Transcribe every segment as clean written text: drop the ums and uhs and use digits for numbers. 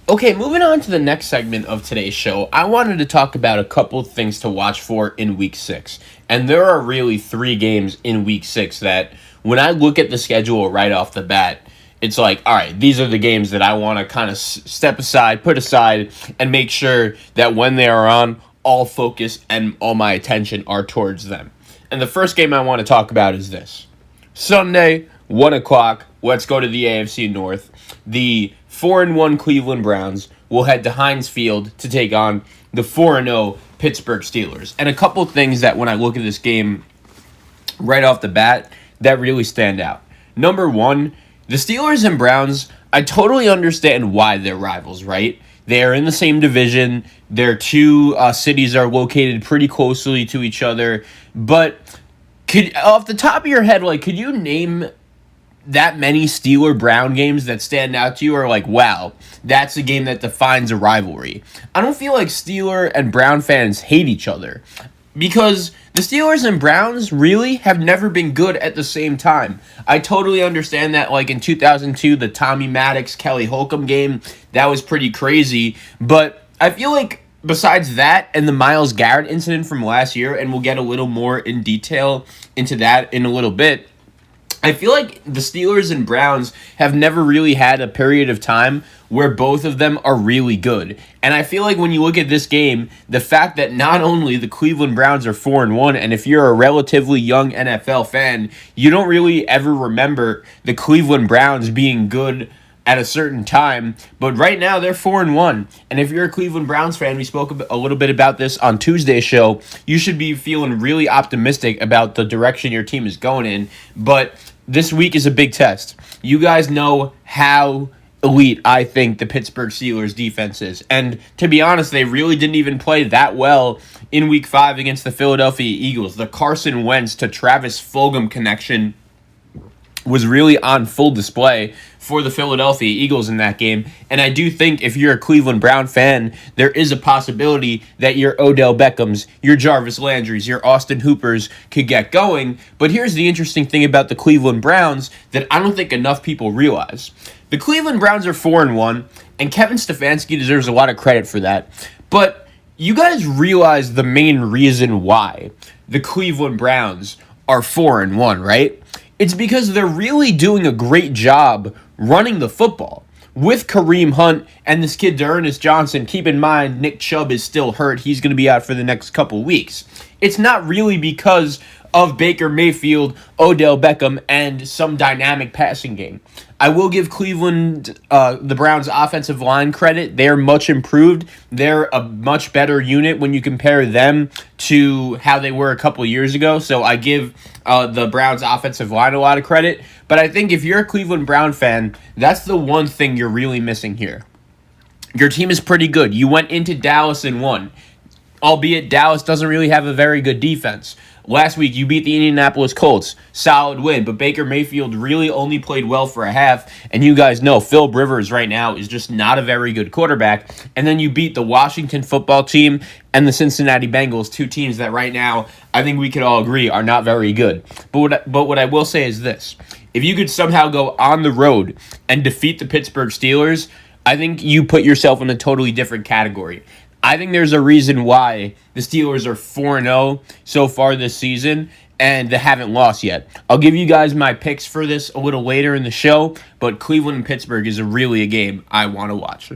Okay, moving on to the next segment of today's show, I wanted to talk about a couple of things to watch for in week 6. And there are really 3 games in week 6 that, when I look at the schedule right off the bat, it's like, all right, these are the games that I want to kind of step aside, put aside, and make sure that when they are on, all focus and all my attention are towards them. And the first game I want to talk about is this. Sunday, 1 o'clock, let's go to the AFC North. The 4-1 Cleveland Browns will head to Heinz Field to take on the 4-0 Pittsburgh Steelers. And a couple things that when I look at this game right off the bat that really stand out. Number one, the Steelers and Browns, I totally understand why they're rivals, right? They are in the same division. Their two cities are located pretty closely to each other. But could, off the top of your head, like, could you name that many Steeler Brown games that stand out to you are like, wow, that's a game that defines a rivalry? I don't feel like Steeler and Brown fans hate each other because the Steelers and Browns really have never been good at the same time. I totally understand that, like in 2002, the Tommy Maddox, Kelly Holcomb game, that was pretty crazy, but I feel like besides that and the Myles Garrett incident from last year, and we'll get a little more in detail into that in a little bit, I feel like the Steelers and Browns have never really had a period of time where both of them are really good. And I feel like when you look at this game, the fact that not only the Cleveland Browns are 4-1, and if you're a relatively young NFL fan, you don't really ever remember the Cleveland Browns being good at a certain time, but right now they're 4-1. And if you're a Cleveland Browns fan, we spoke a little bit about this on Tuesday's show, you should be feeling really optimistic about the direction your team is going in. But this week is a big test. You guys know how elite I think the Pittsburgh Steelers defense is. And to be honest, they really didn't even play that well in week 5 against the Philadelphia Eagles. The Carson Wentz to Travis Fulgham connection was really on full display for the Philadelphia Eagles in that game. And I do think if you're a Cleveland Brown fan, there is a possibility that your Odell Beckhams, your Jarvis Landrys, your Austin Hoopers could get going. But here's the interesting thing about the Cleveland Browns that I don't think enough people realize. The Cleveland Browns are 4-1, and Kevin Stefanski deserves a lot of credit for that. But you guys realize the main reason why the Cleveland Browns are 4-1, right? It's because they're really doing a great job running the football. With Kareem Hunt and this kid D'Ernest Johnson, keep in mind Nick Chubb is still hurt. He's going to be out for the next couple weeks. It's not really because of Baker Mayfield, Odell Beckham, and some dynamic passing game. I will give Cleveland, the Browns' offensive line credit. They're much improved. They're a much better unit when you compare them to how they were a couple years ago. So I give the Browns' offensive line a lot of credit. But I think if you're a Cleveland Brown fan, that's the one thing you're really missing here. Your team is pretty good. You went into Dallas and won, albeit Dallas doesn't really have a very good defense. Last week, you beat the Indianapolis Colts. Solid win, but Baker Mayfield really only played well for a half, and you guys know Phil Rivers right now is just not a very good quarterback. And then you beat the Washington football team and the Cincinnati Bengals, two teams that right now I think we could all agree are not very good. But what I will say is this. If you could somehow go on the road and defeat the Pittsburgh Steelers, I think you put yourself in a totally different category. I think there's a reason why the Steelers are 4-0 so far this season, and they haven't lost yet. I'll give you guys my picks for this a little later in the show, but Cleveland and Pittsburgh is really a game I want to watch.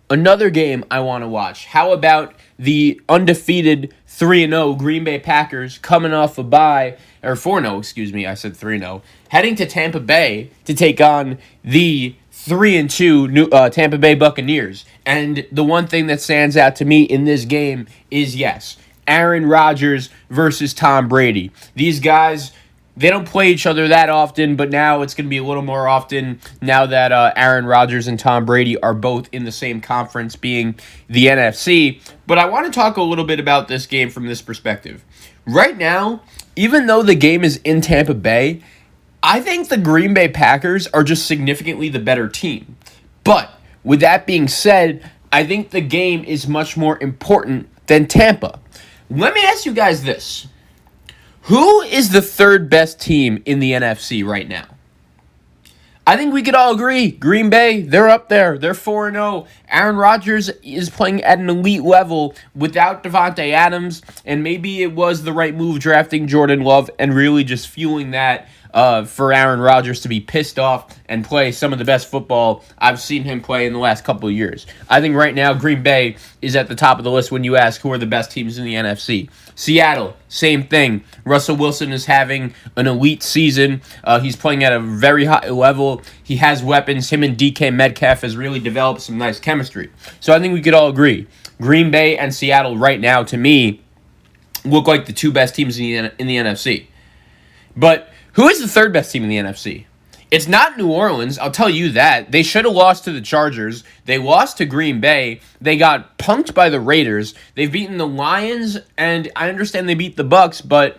Another game I want to watch. How about the undefeated 3-0 Green Bay Packers coming off a bye, or 4-0, excuse me, I said 3-0, heading to Tampa Bay to take on the 3-2 Tampa Bay Buccaneers. And the one thing that stands out to me in this game is, yes, Aaron Rodgers versus Tom Brady. These guys, they don't play each other that often, but now it's going to be a little more often now that Aaron Rodgers and Tom Brady are both in the same conference, being the NFC. But I want to talk a little bit about this game from this perspective. Right now, even though the game is in Tampa Bay, I think the Green Bay Packers are just significantly the better team. But with that being said, I think the game is much more important than Tampa. Let me ask you guys this. Who is the third best team in the NFC right now? I think we could all agree. Green Bay, they're up there. They're 4-0. Aaron Rodgers is playing at an elite level without Devontae Adams, and maybe it was the right move drafting Jordan Love and really just fueling that for Aaron Rodgers to be pissed off and play some of the best football I've seen him play in the last couple of years. I think right now Green Bay is at the top of the list when you ask who are the best teams in the NFC. Seattle, same thing. Russell Wilson is having an elite season. He's playing at a very high level. He has weapons. Him and DK Metcalf has really developed some nice chemistry. So I think we could all agree. Green Bay and Seattle right now, to me, look like the two best teams in the NFC. But who is the third best team in the NFC? It's not New Orleans, I'll tell you that. They should have lost to the Chargers. They lost to Green Bay. They got punked by the Raiders. They've beaten the Lions, and I understand they beat the Bucks, but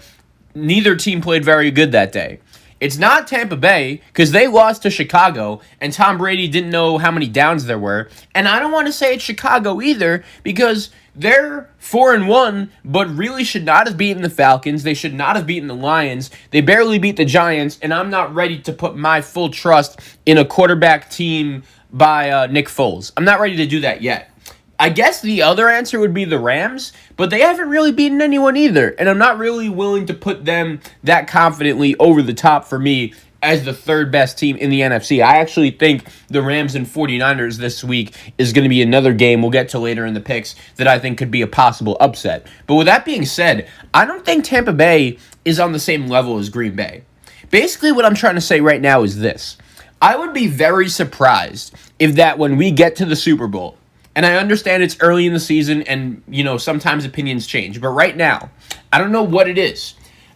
neither team played very good that day. It's not Tampa Bay, because they lost to Chicago, and Tom Brady didn't know how many downs there were. And I don't want to say it's Chicago either, because they're 4-1, but really should not have beaten the Falcons. They should not have beaten the Lions. They barely beat the Giants, and I'm not ready to put my full trust in a quarterback team by Nick Foles. I'm not ready to do that yet. I guess the other answer would be the Rams, but they haven't really beaten anyone either, and I'm not really willing to put them that confidently over the top for me as the third best team in the NFC. I actually think the Rams and 49ers this week is going to be another game we'll get to later in the picks that I think could be a possible upset. But with that being said, I don't think Tampa Bay is on the same level as Green Bay. Basically, what I'm trying to say right now is this. I would be very surprised if that when we get to the Super Bowl, and I understand it's early in the season and, sometimes opinions change, but right now, I don't know what it is.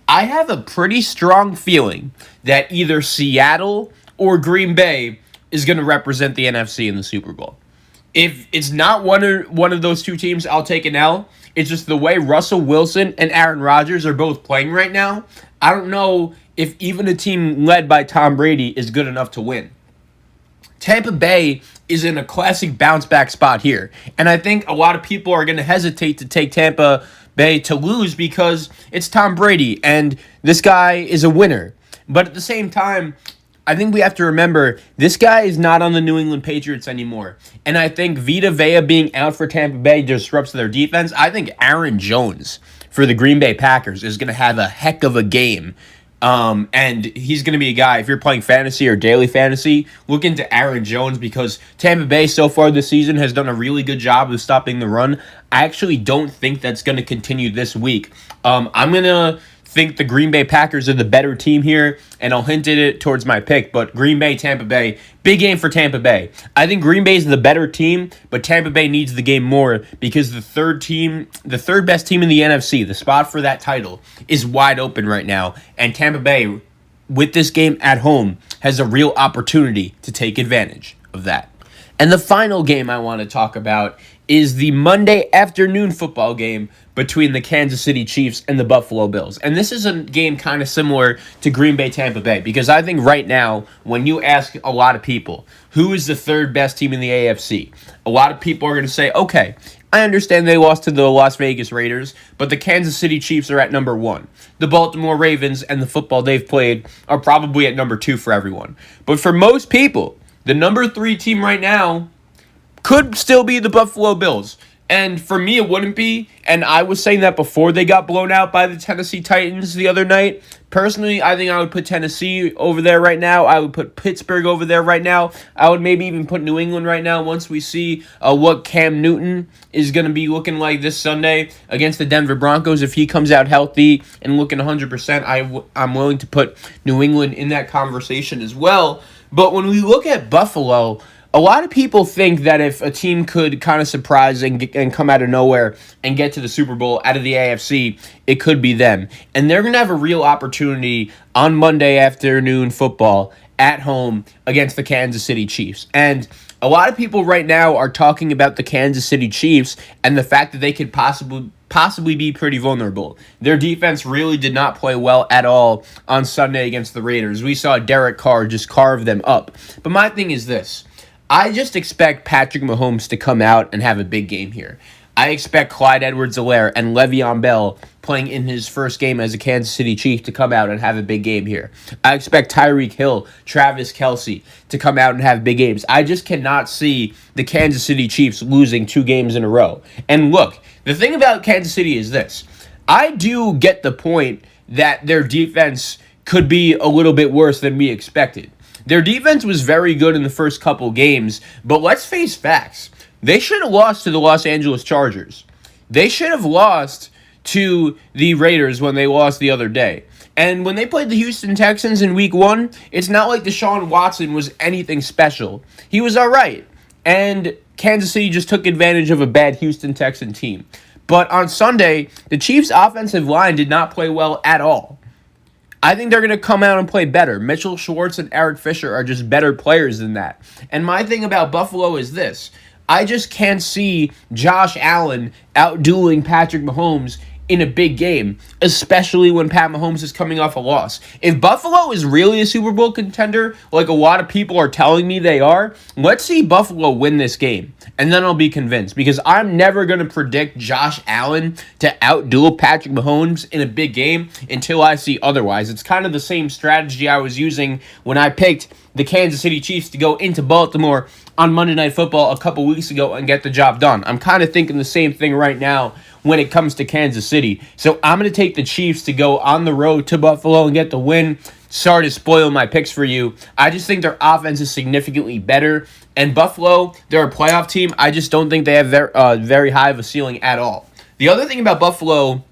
I have a pretty strong feeling that either Seattle or Green Bay is going to represent the NFC in the Super Bowl. If it's not one of those two teams, I'll take an L. It's just the way Russell Wilson and Aaron Rodgers are both playing right now. I don't know if even a team led by Tom Brady is good enough to win. Tampa Bay is in a classic bounce-back spot here. And I think a lot of people are going to hesitate to take Tampa Bay to lose because it's Tom Brady, and this guy is a winner. But at the same time, I think we have to remember this guy is not on the New England Patriots anymore. And I think Vita Vea being out for Tampa Bay disrupts their defense. I think Aaron Jones for the Green Bay Packers is going to have a heck of a game. And he's going to be a guy, if you're playing fantasy or daily fantasy, look into Aaron Jones because Tampa Bay so far this season has done a really good job of stopping the run. I actually don't think that's going to continue this week. I'm going to think the Green Bay Packers are the better team here, and I'll hint at it towards my pick, but Green Bay, Tampa Bay, big game for Tampa Bay. I think Green Bay is the better team, but Tampa Bay needs the game more because the third best team in the NFC, the spot for that title, is wide open right now, and Tampa Bay, with this game at home, has a real opportunity to take advantage of that. And the final game I want to talk about is the Monday afternoon football game between the Kansas City Chiefs and the Buffalo Bills. And this is a game kind of similar to Green Bay, Tampa Bay, because I think right now, when you ask a lot of people, who is the third best team in the AFC, a lot of people are going to say, okay, I understand they lost to the Las Vegas Raiders, but the Kansas City Chiefs are at number 1. The Baltimore Ravens and the football they've played are probably at number 2 for everyone. But for most people, the number 3 team right now could still be the Buffalo Bills. And for me, it wouldn't be. And I was saying that before they got blown out by the Tennessee Titans the other night. Personally, I think I would put Tennessee over there right now. I would put Pittsburgh over there right now. I would maybe even put New England right now once we see what Cam Newton is going to be looking like this Sunday against the Denver Broncos. If he comes out healthy and looking 100%, I'm willing to put New England in that conversation as well. But when we look at Buffalo, a lot of people think that if a team could kind of surprise and come out of nowhere and get to the Super Bowl out of the AFC, it could be them. And they're going to have a real opportunity on Monday afternoon football at home against the Kansas City Chiefs. And a lot of people right now are talking about the Kansas City Chiefs and the fact that they could possibly be pretty vulnerable. Their defense really did not play well at all on Sunday against the Raiders. We saw Derek Carr just carve them up. But my thing is this. I just expect Patrick Mahomes to come out and have a big game here. I expect Clyde Edwards-Helaire and Le'Veon Bell playing in his first game as a Kansas City Chief to come out and have a big game here. I expect Tyreek Hill, Travis Kelce to come out and have big games. I just cannot see the Kansas City Chiefs losing 2 games in a row. And look, the thing about Kansas City is this. I do get the point that their defense could be a little bit worse than we expected. Their defense was very good in the first couple games, but let's face facts. They should have lost to the Los Angeles Chargers. They should have lost to the Raiders when they lost the other day. And when they played the Houston Texans in week 1, it's not like Deshaun Watson was anything special. He was all right. And Kansas City just took advantage of a bad Houston Texan team. But on Sunday, the Chiefs' offensive line did not play well at all. I think they're going to come out and play better. Mitchell Schwartz and Eric Fisher are just better players than that. And my thing about Buffalo is this. I just can't see Josh Allen outdueling Patrick Mahomes in a big game, especially when Pat Mahomes is coming off a loss. If Buffalo is really a Super Bowl contender, like a lot of people are telling me they are, let's see Buffalo win this game, and then I'll be convinced, because I'm never going to predict Josh Allen to outduel Patrick Mahomes in a big game until I see otherwise. It's kind of the same strategy I was using when I picked the Kansas City Chiefs to go into Baltimore on Monday Night Football a couple weeks ago and get the job done. I'm kind of thinking the same thing right now when it comes to Kansas City. So I'm going to take the Chiefs to go on the road to Buffalo and get the win. Sorry to spoil my picks for you. I just think their offense is significantly better. And Buffalo, they're a playoff team. I just don't think they have very high of a ceiling at all. The other thing about Buffalo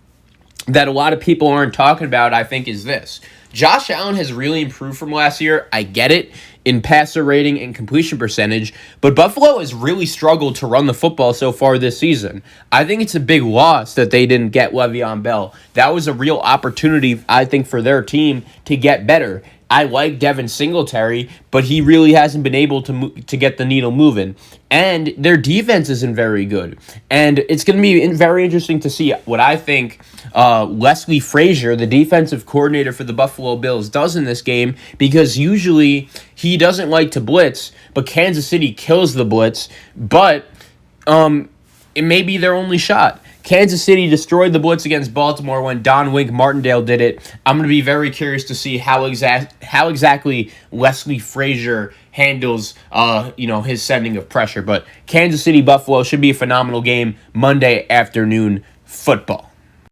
that a lot of people aren't talking about, I think, is this. Josh Allen has really improved from last year. I get it in passer rating and completion percentage, but Buffalo has really struggled to run the football so far this season. I think it's a big loss that they didn't get Le'Veon Bell. That was a real opportunity, I think, for their team to get better. I like Devin Singletary, but he really hasn't been able to get the needle moving. And their defense isn't very good. And it's going to be very interesting to see what I think Leslie Frazier, the defensive coordinator for the Buffalo Bills, does in this game, because usually he doesn't like to blitz, but Kansas City kills the blitz. But it may be their only shot. Kansas City destroyed the blitz against Baltimore when Don Wink Martindale did it. I'm going to be very curious to see how exactly Leslie Frazier handles his sending of pressure. But Kansas City Buffalo should be a phenomenal game Monday afternoon football.